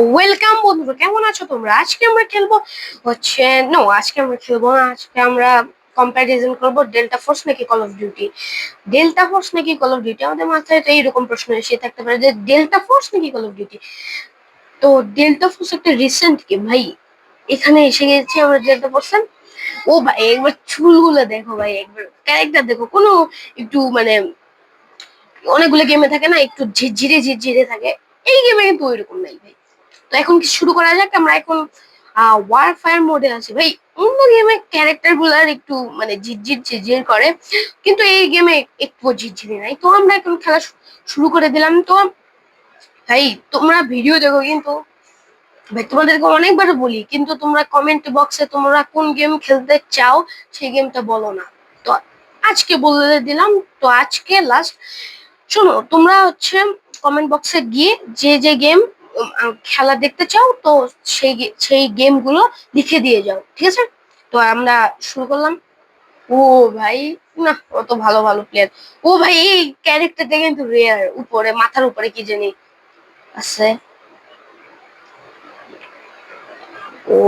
Welcome বন্ধুরা, কেমন আছো তোমরা? আজকে আমরা খেলবো হচ্ছে নো আজকে আমরা খেলবো না। আজকে আমরা কম্প্যারিজন করবো ডেল্টা ফোর্স নাকি call of duty. Delta force নাকি কল অফ ডিউটি, আমাদের মাথায় তো এইরকম প্রশ্ন এসে থাকতে পারে যে ডেল্টা ফোর্স নাকি কল অফ ডিউটি। তো ডেল্টা ফোর্স একটা রিসেন্ট গেম ভাই, এখানে এসে গেছি আমরা ডেল্টা ফোর্স। ও ভাই একবার চুলগুলো দেখো ভাই, একবার ক্যারেক্টার দেখো, কোনো একটু মানে অনেকগুলো গেমে থাকে না একটু ঝিরঝিরে ঝিরঝিরে থাকে, এই গেমে কিন্তু ওইরকম নাই ভাই। তো এখন কি শুরু করা যাক। আমরা এখন ওয়ারফায়ার মোডে আছি ভাই। অন্য গেমে ক্যারেক্টার গুলার একটু মানে ঝিরঝির ঝিরঝির করে, কিন্তু এই গেমে একটু ঝিরঝিরি নাই। তো আমরা এখন খেলা শুরু করে দিলাম। তো ভাই তোমরা ভিডিও দেখো, কিন্তু ভাই তোমাদেরকে অনেকবার বলি, কিন্তু তোমরা কমেন্ট বক্সে তোমরা কোন গেম খেলতে চাও সেই গেমটা বলো না। তো আজকে বলে দিলাম, তো আজকে লাস্ট। শোনো, তোমরা হচ্ছে কমেন্ট বক্সে গিয়ে যে যে গেম খেলা দেখতে চাও, তো সেই গেমগুলো লিখে দিয়ে যাও, ঠিক আছে? তো আমরা শুরু করলাম। ও ভাই, না অত ভালো ভালো প্লেয়ার। ও ভাই এই ক্যারেক্টারটা কিন্তু রেয়ার, উপরে মাথার উপরে কি জানি আছে। ও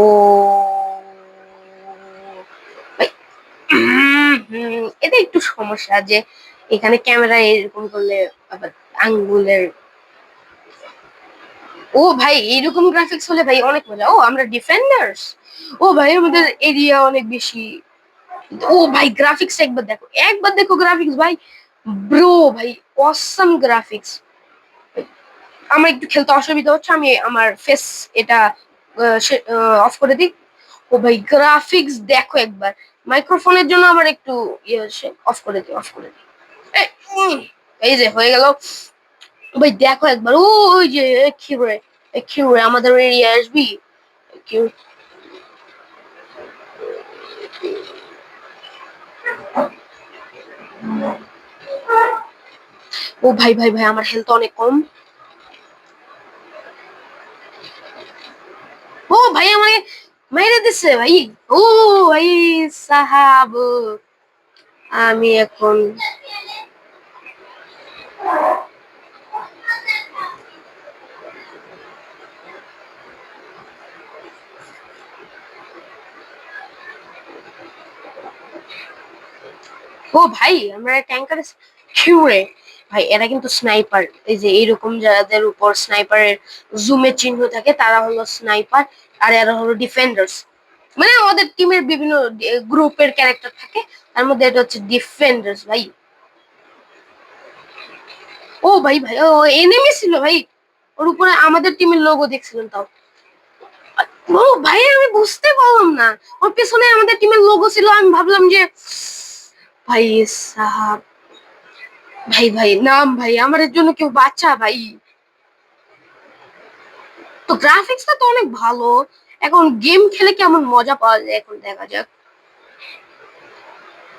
ভাই, এটা একটু সমস্যা যে এখানে ক্যামেরা এরকম করলে আবার আঙ্গুলের। ও ভাই এইরকম গ্রাফিক্স হলে ভাই অনেক মজা। ও আমরা ডিফেন্ডার্স। ও ভাই আমাদের এরিয়া অনেক বেশি। ও ভাই গ্রাফিক্স একবার দেখো, একবার দেখো গ্রাফিক্স ভাই। ব্রো ভাই, অসাম গ্রাফিক্স। আমার একটু খেলতে অসুবিধা হচ্ছে, আমি আমার ফেস এটা অফ করে দিই। ও ভাই গ্রাফিক্স দেখো একবার। মাইক্রোফোনের জন্য আমার একটু ইয়ে হচ্ছে, অফ করে দিই, অফ করে দিই। এই এই যে হয়ে গেল ভাই, দেখো একবার। ও ওই যে কিউরে, কিউরে আমাদের এরিয়া আসবি। কিউ, ও ভাই ভাই ভাই, আমার হেলথ অনেক কম। ও ভাই আমাকে মেরে দিচ্ছে ভাই। ও ভাই সাহাব, আমি এখন ও ভাই আমরা ট্যাঙ্কার কিউরে। ভাই এরা কিন্তু স্নাইপার, এই যে এইরকম যাদের উপর স্নাইপারের জুমের চিহ্ন থাকে তারা হলো স্নাইপার, আর এরা হলো ডিফেন্ডার্স। মানে আমাদের টিমের বিভিন্ন গ্রুপের ক্যারেক্টার থাকে, তার মধ্যে এটা হচ্ছে ডিফেন্ডার্স ভাই। ও ভাই ভাই, ও এনিমি ছিল ভাই, ওর উপরে আমাদের টিমের লোগো দেখছিলাম তাও। ও ভাই আমি বুঝতে পারলাম না, ওর পেছনে আমাদের টিমের লোগো ছিল, আমি ভাবলাম যে ভাই সাহাব। ভাই ভাই নাম ভাই, আমার জন্য কেউ বাচ্চা ভাই। তো গ্রাফিক্সটা তো অনেক ভালো, এখন গেম খেলে কেমন মজা পাওয়া যায় এখন দেখা যাক।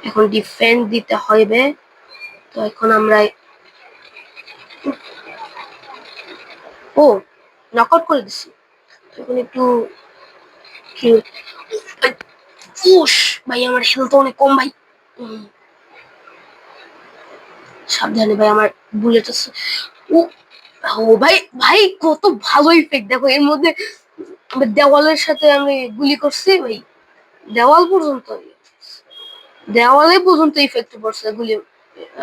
এখন ডিফেন্ড দিতে হবে, তো এখন আমরা ও নকআউট করে দিছি। তো এখন একটু কি, উস ভাই আমার হেলথ অনেক কম ভাই। উম, সাবধানে ভাই, আমার বুলেট আছে। ও ও ভাই ভাই, কত ভালো ইফেক্ট দেখো এর মধ্যে। দেওয়ালের সাথে আমি গুলি করছি ভাই, দেওয়াল পর্যন্ত, দেওয়ালে পর্যন্ত ইফেক্ট পড়ছে গুলি।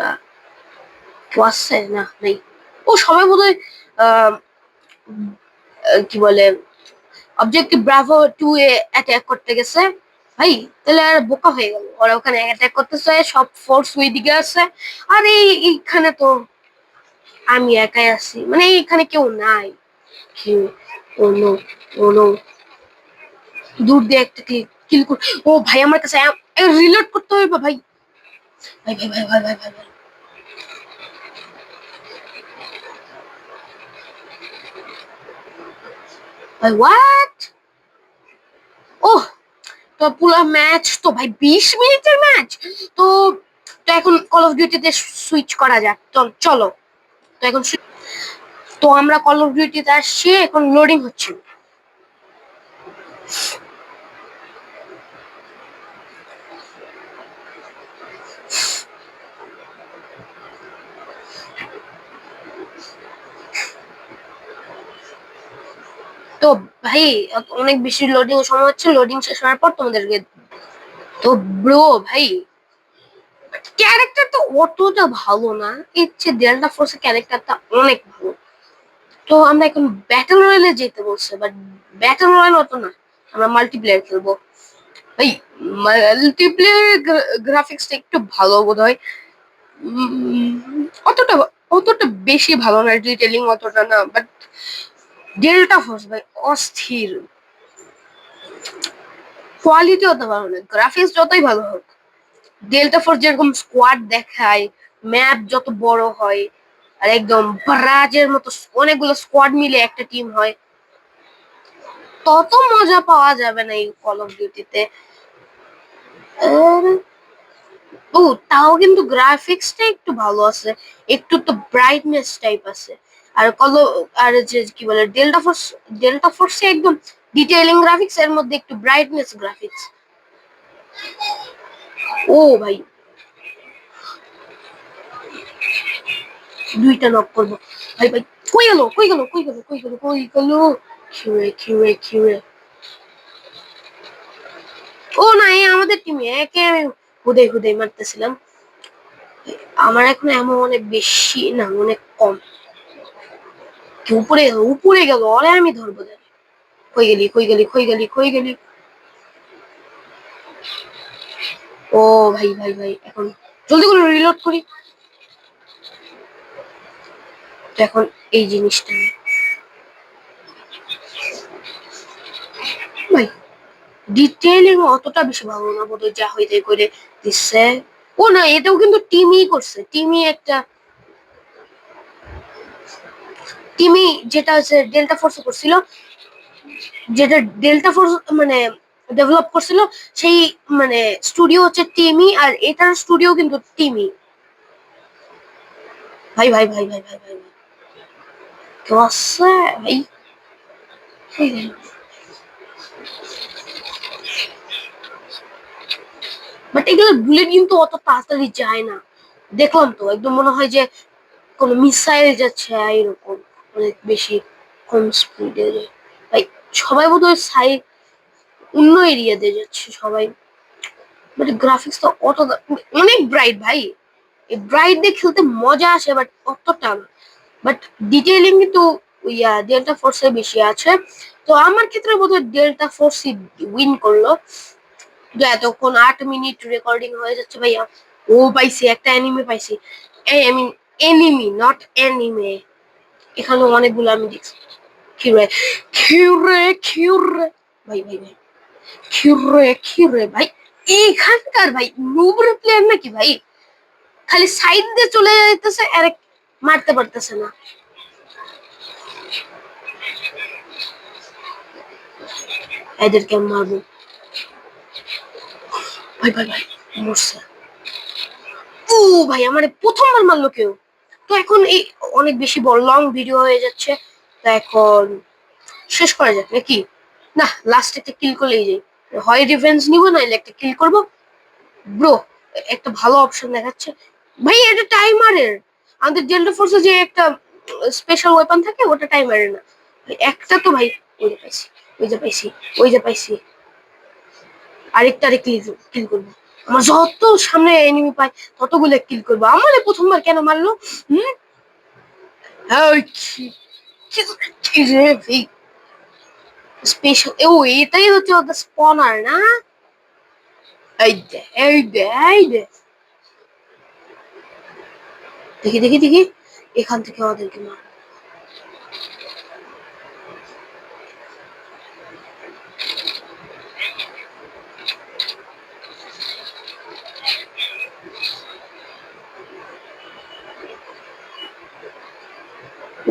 আহ, কেউ আসছে না নেই। ও সবাই বোধহয় আহ, কি বলে অবজেক্টিভ ব্রাভো 2 এ অ্যাটাক করতে গেছে ভাই। তাহলে আর বোকা হয়ে গেল, ওরা ওখানে অ্যাটাক করতেছে, সব ফোর্স ওই দিকে আছে। আর এইখানে তো আমি একাই আছি, মানে এইখানে কেউ নাই। কি, ও নো, ও নো, দূর দিয়ে একটা কিল কর। ও ভাই আমার কাছে রিলোড করতে হবে ভাই। ভাই ভাই ভাই ভাই ভাই ভাই ভাই, ভাই হোয়াট। ও তো পুরো ম্যাচ তো ভাই 20 মিনিটের ম্যাচ। তো তো এখন কল অফ ডিউটিতে সুইচ করা যাক, চলো। তো এখন তো আমরা কল অফ ডিউটিতে আসছি, এখন লোডিং হচ্ছে। তো ভাই অনেক বেশি লোডিং সময় হচ্ছে, লোডিং শেষ হওয়ার পর তোমাদেরকে তো ব্রো ভাই ক্যারেক্টার তো অতটা ভালো না, এর চেয়ে ডেল্টা ফোর্সের ক্যারেক্টারটা অনেক ভালো। তো আমরা এখন ব্যাটল রয়্যালে যেতে বলছে, বাট ব্যাটল রয়্যাল অত না, আমরা মাল্টিপ্লেয়ার খেলবো ভাই। মাল্টিপ্লেয়ার গ্রাফিক্সটা একটু ভালো বোধ হয়, অতটা অতটা বেশি ভালো না, ডিটেলিং অতটা না, বাট ডেল্টা ফোর্স ভাই অস্থির। কোয়ালিটি অত ভালো না, গ্রাফিক্স যতই ভালো হোক, ডেল্টা ফোর্স যেরকম স্কোয়াড দেখায়, ম্যাপ যত বড় হয়, আর একদম ব্রাজের মতো অনেকগুলো স্কোয়াড মিলে একটা টিম হয়, তত মজা পাওয়া যাবে না এই কল অফ ডিউটিতে। ও তাও কিন্তু গ্রাফিক্সটা একটু ভালো আছে, একটু তো ব্রাইটনেস টাইপ আছে। আর আর যে কি বলে ডেল্টা ফোর্সে একদম ডিটেইলিং গ্রাফিক্স, এর মধ্যে একটু ব্রাইটনেস গ্রাফিক্স। ও ভাই দুইটা নক করবো ভাই ভাই। কই গেল কই গেল কই গেল কই গেল কই গেল? কিউরে কিউরে কিউরে। ও না, এই আমাদের টিমে একে আমি হুদাই হুদাই মারতেছিলাম। আমার এখন এমন অনেক বেশি না, অনেক কম। উপরে উপরে গেল, ওরে আমি ধরবো। কই গেলি কই গেলি কই গেলি কই গেলি? ও ভাই ভাই ভাই, এখন জলদি করে রিলোড করি। তো এখন এই জিনিসটা ভাই ডিটেইলিং অতটা বেশি ভালো না বোধহয়, যা হইতে করে দিচ্ছে। ও না, এটাও কিন্তু টিমই করছে, টিমই একটা টিমই, যেটা হচ্ছে ডেল্টা ফোর্স করছিল, যেটা ডেল্টা ফোর্স মানে ডেভেলপ করছিল, সেই মানে স্টুডিও হচ্ছে টিমই, আর এটার স্টুডিও কিন্তু টিমই। ভাই ভাই ভাই ভাই ভাই ভাই ভাই, কেউ আসছে ভাই? বাট এগুলো বুলেট কিন্তু অত তাড়াতাড়ি যায় না, দেখলাম তো, একদম মনে হয় যে কোনো মিসাইল যাচ্ছে এরকম, অনেক বেশি কম স্পিডে। ভাই সবাই বোধহয় অন্য এরিয়াতে যাচ্ছে সবাই। বাট গ্রাফিক্স তো অনেক ব্রাইট ভাই, এই ব্রাইট দিয়ে খেলতে মজা আসে, বাট অতটা না। বাট ডিটেইলিং কিন্তু ডেল্টা ফোর্সে বেশি আছে। তো আমার ক্ষেত্রে বোধহয় ডেল্টা ফোর্সই উইন করলো। যে এতক্ষণ 8 মিনিট রেকর্ডিং হয়ে যাচ্ছে ভাইয়া। ও পাইছি, একটা অ্যানিমে পাইছি, I mean enemy not anime. এখানে অনেকগুলো আমি দেখছি। খিউরে খিউরে খিউরে ভাই ভাই ভাই, খিউরে খিউরে ভাই। এইখানকার ভাই নুবরে প্লেয়ার নাকি ভাই, খালি সাইড দিয়ে চলে যাইতেছে আর মারতে পারতেছে না। এদেরকে মারবো ভাই ভাই ভাই, মরছে। ও ভাই আমার প্রথমবার মারলো কেউ। তো এখন এই অনেক বেশি বড় লং ভিডিও হয়ে যাচ্ছে, তো এখন শেষ করা যাক নাকি? না, লাস্ট একটা কিল করলেই যাই, হয় রিভেঞ্জ নিবো নাহলে একটা কিল করবো। ব্রো একটা ভালো অপশন দেখাচ্ছে ভাই, এটা টাইমারের। আমাদের ডেল্টা ফোর্সে যে একটা স্পেশাল ওয়েপন থাকে, ওটা টাইমারের না ভাই, একটা তো ভাই। ওই যে পাইছি, ওই যে পাইছি, ওই যে পাইছি। আরেকটা কিল কিল করবো। আমার যত সামনে এনিমি পাই ততগুলো কিল করবো। আমার প্রথমবার কেন মারলো? হুম, কি রে ভাই, স্পেশাল। ও এটাই হচ্ছে ওদের স্পনার না? এই দে এই দে এই দে, দেখি দেখি দেখি, এখান থেকে ওদেরকে মার।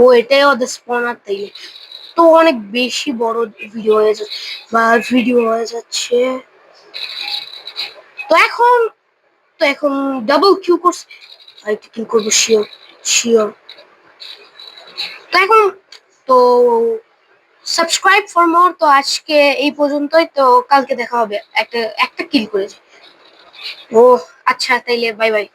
ও এটাই ওদের স্পনার, তাই তো অনেক বেশি বড় ভিডিও হয়ে যাচ্ছে, বা ভিডিও হয়ে যাচ্ছে। তো এখন তো এখন ডাবল কিউ করছে, আর একটা কিল করবো শিওর শিওর। তো এখন তো সাবস্ক্রাইব ফর মোর। তো আজকে এই পর্যন্তই, তো কালকে দেখা হবে, একটা একটা কিল করেছে। ও আচ্ছা, তাইলে বাই বাই।